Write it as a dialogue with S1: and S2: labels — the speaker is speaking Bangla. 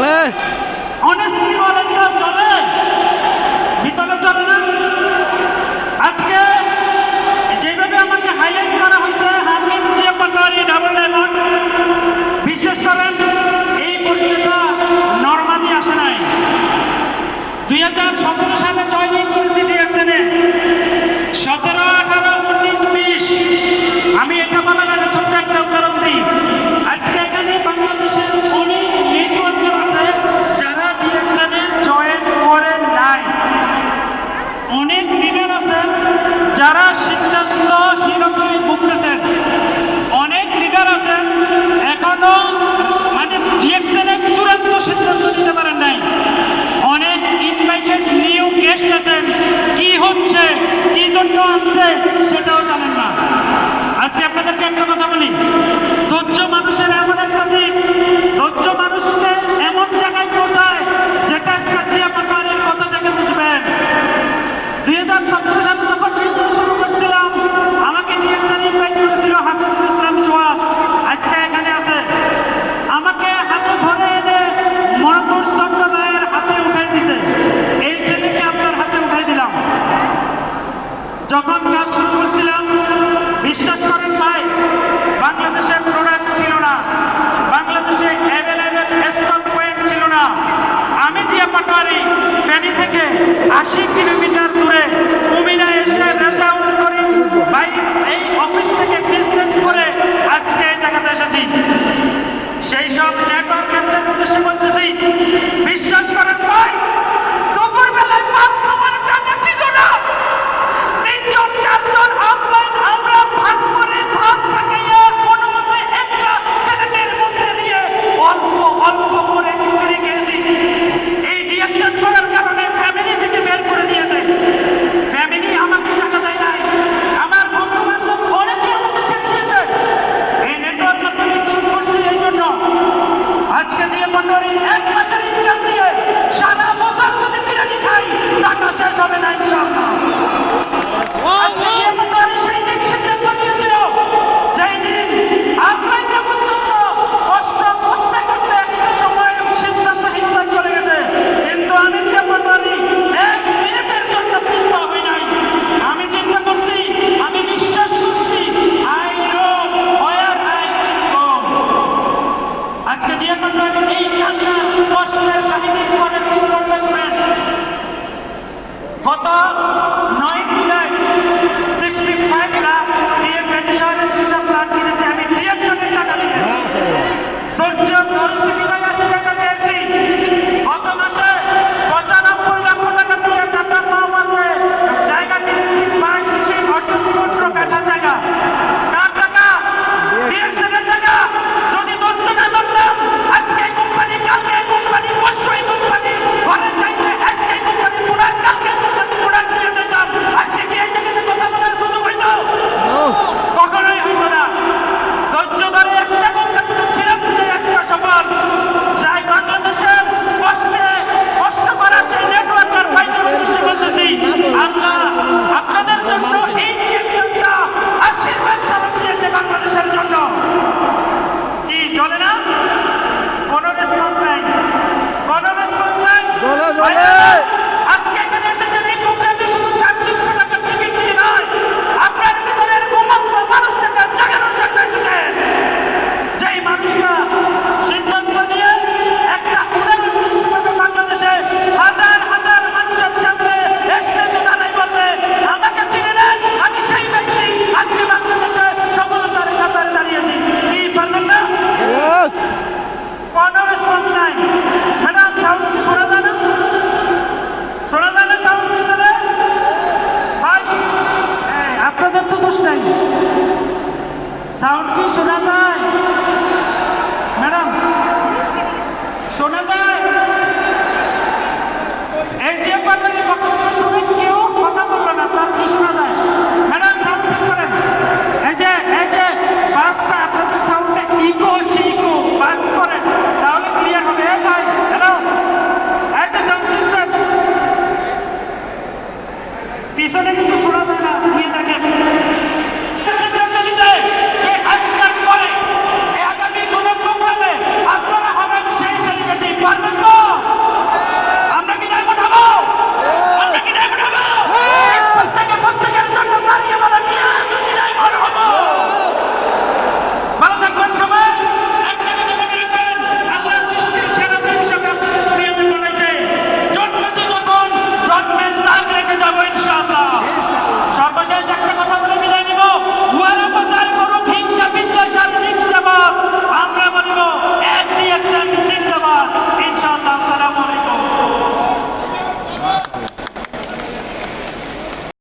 S1: চলে
S2: অনেস্টলি বলেন না, চলে ভিতরে চলে না। আজকে যেভাবে আমাকে হাইলাইট করা হয়েছে হাকিম জিয়া পাটোয়ারি ডাবল ডায়মন্ড, বিশেষ করেন এই পরিচয়টা নরমালি আসে নাই। 2017 সালে জয়েনিং করেছি ডিএক্সএনে, 17, 18, 19, 20। আমি এটা বলার আগে ছোট্ট একটা উদাহরণ দিই। আজকে এখানে বাংলাদেশের অনেক নেটওয়ার্কার আছে যারা ডিএক্সএনে জয়েন করেন নাই। অনেক লিডার আছেন যারা সিদ্ধান্তহীনতায় ভুগতেছেন। অনেক লিডার আছেন এখনো ডিএক্সএনে চূড়ান্ত সিদ্ধান্ত নিতে পারেন নাই। অনেক ইনভাইটেড নিউ গেস্ট আছেন, কি হচ্ছে কি জন্য আনছে সেটাও জানেন না। আজকে আপনাদেরকে একটা কথা বলি, ধৈর্য মানুষের এমন একটা দিক, ধৈর্য মানুষকে এমন জায়গায় পৌঁছায় যেটা জিয়া পাটোয়ারির কথা থেকে বুঝবেন। 2017 সালে যখন বিজনেস শুরু করছিলাম আমাকে ডিএক্সএন ইনভাইট করেছিল হাফিজুল ইসলাম সোহাগ, আজকে এখানে আছে। আমাকে হাতে ধরে এনে মনতোষ চট্টোপাধ্যায়ের হাতে উঠাই দিছে, এই ছেলেকে আপনার হাতে উঠাই দিলাম। যখন কাজ শুরু করছিলাম বিশ্বাস করেন ভাই, বাংলাদেশের প্রোডাক্ট ছিল না, বাংলাদেশে অ্যাভেলেবেল স্টক পয়েন্ট ছিল না। আমি জিয়া পাটোয়ারি ফেনী থেকে 80 কিলোমিটার দূরে কুমিরা এসে রেজাউল করি ভাই এই অফিস থেকে বিজনেস করে আজকে এই জায়গাতে এসেছি। সেই সব নেটওয়ার্কের উদ্দেশ্যে বলতেছি, বিশ্বাস করেন ভাই, দুপুর বেলায় ভাত খাওয়ার টাকা ছিল না। 3 জন 4 জন আমরা ভাগ করে ভাত পাকাইয়া কোনো মতে একটা প্লেটের মধ্যে নিয়ে অল্প অল্প করে খিচুড়ি খেয়েছি। এই ডিএক্সএন করার কারণে ফ্যামিলি থেকে বের করে দিয়েছে। ফ্যামিলি আমাকে টাকা দেয় নাই, আমার বন্ধু বান্ধব অনেকে আমাকে ছেড়ে দিয়েছে। এই নেটওয়ার্ক মার্কেটিং শুরু করছি এই জন্য। আজকে জিয়া পাটোয়ারি 1 মাসের ইনকাম দিয়ে সারা বছর যদি বিরিয়ানি খাই টাকা শেষ হবে না ইনশাআল্লাহ।